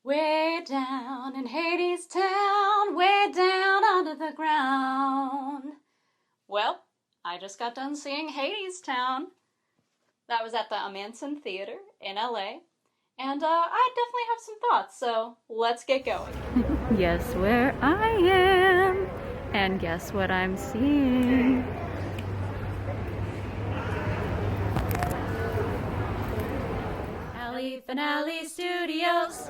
Way down in Hadestown, way down under the ground. Well, I just got done seeing Hadestown. That was at the Amanson Theater in LA. And I definitely have some thoughts, so let's get going. Guess where I am, and guess what I'm seeing. Allie Finale Studios.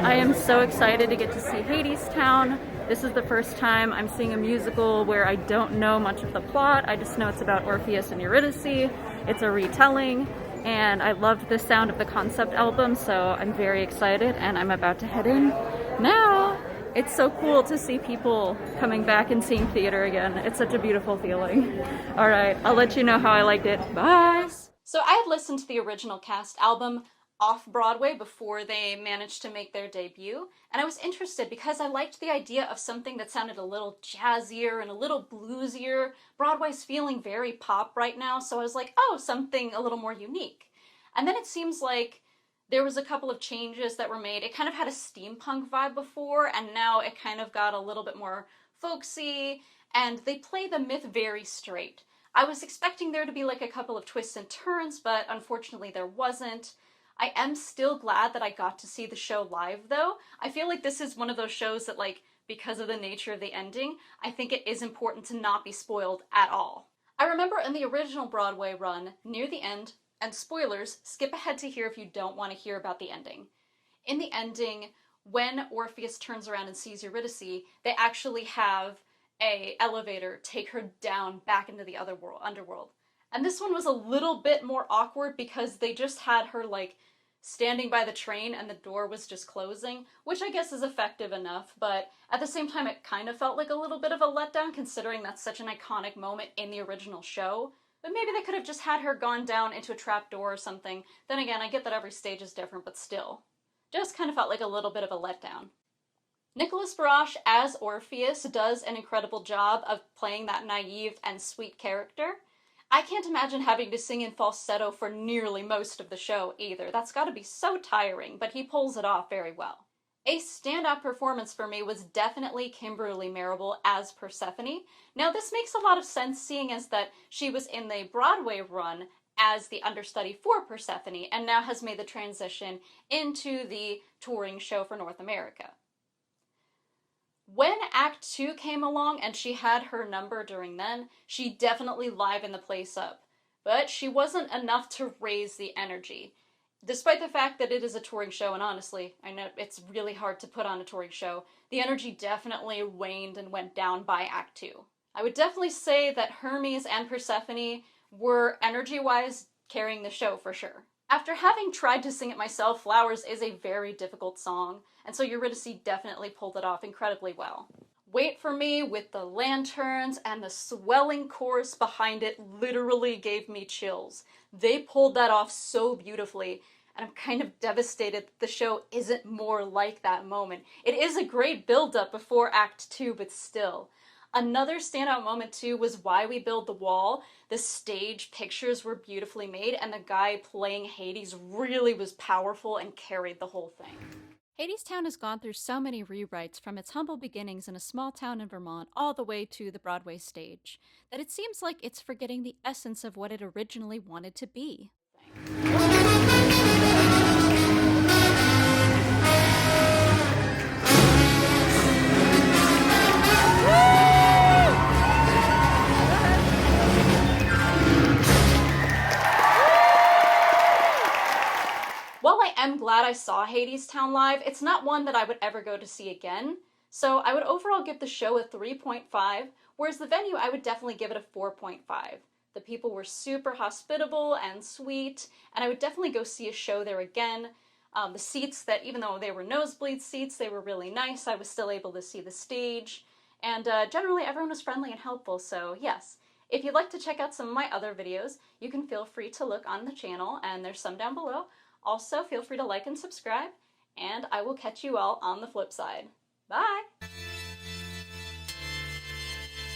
I am so excited to get to see Hadestown. This is the first time I'm seeing a musical where I don't know much of the plot. I just know it's about Orpheus and Eurydice. It's a retelling, and I loved the sound of the concept album, so I'm very excited, and I'm about to head in now. It's so cool to see people coming back and seeing theater again. It's such a beautiful feeling. All right, I'll let you know how I liked it. Bye! So I had listened to the original cast album off-Broadway before they managed to make their debut, and I was interested because I liked the idea of something that sounded a little jazzier and a little bluesier. Broadway's feeling very pop right now, so I was like, oh, something a little more unique. And then it seems like there was a couple of changes that were made. It kind of had a steampunk vibe before, and now it kind of got a little bit more folksy, and they play the myth very straight. I was expecting there to be like a couple of twists and turns, but unfortunately there wasn't. I am still glad that I got to see the show live, though. I feel like this is one of those shows that, like, because of the nature of the ending, I think it is important to not be spoiled at all. I remember in the original Broadway run, near the end, and spoilers, skip ahead to here if you don't want to hear about the ending. In the ending, when Orpheus turns around and sees Eurydice, they actually have an elevator take her down back into the underworld. And this one was a little bit more awkward because they just had her, like, standing by the train and the door was just closing, which I guess is effective enough, but at the same time it kind of felt like a little bit of a letdown considering that's such an iconic moment in the original show. But maybe they could have just had her gone down into a trap door or something. Then again, I get that every stage is different, but still. Just kind of felt like a little bit of a letdown. Nicholas Barash as Orpheus does an incredible job of playing that naive and sweet character. I can't imagine having to sing in falsetto for nearly most of the show either. That's gotta be so tiring, but he pulls it off very well. A standout performance for me was definitely Kimberly Marable as Persephone. Now this makes a lot of sense seeing as that she was in the Broadway run as the understudy for Persephone and now has made the transition into the touring show for North America. When Act 2 came along and she had her number during then, she definitely livened the place up. But she wasn't enough to raise the energy. Despite the fact that it is a touring show, and honestly, I know it's really hard to put on a touring show, the energy definitely waned and went down by Act 2. I would definitely say that Hermes and Persephone were energy-wise carrying the show for sure. After having tried to sing it myself, Flowers is a very difficult song, and so Eurydice definitely pulled it off incredibly well. Wait for Me with the lanterns and the swelling chorus behind it literally gave me chills. They pulled that off so beautifully, and I'm kind of devastated that the show isn't more like that moment. It is a great build-up before Act 2, but still. Another standout moment too was Why We Build the Wall. The stage pictures were beautifully made and the guy playing Hades really was powerful and carried the whole thing. Hadestown has gone through so many rewrites from its humble beginnings in a small town in Vermont all the way to the Broadway stage, that it seems like it's forgetting the essence of what it originally wanted to be. While I am glad I saw Hadestown live, it's not one that I would ever go to see again, so I would overall give the show a 3.5, whereas the venue I would definitely give it a 4.5. The people were super hospitable and sweet, and I would definitely go see a show there again. The seats that, even though they were nosebleed seats, they were really nice. I was still able to see the stage, and generally everyone was friendly and helpful, so yes. If you'd like to check out some of my other videos, you can feel free to look on the channel, and there's some down below. Also, feel free to like and subscribe, and I will catch you all on the flip side. Bye!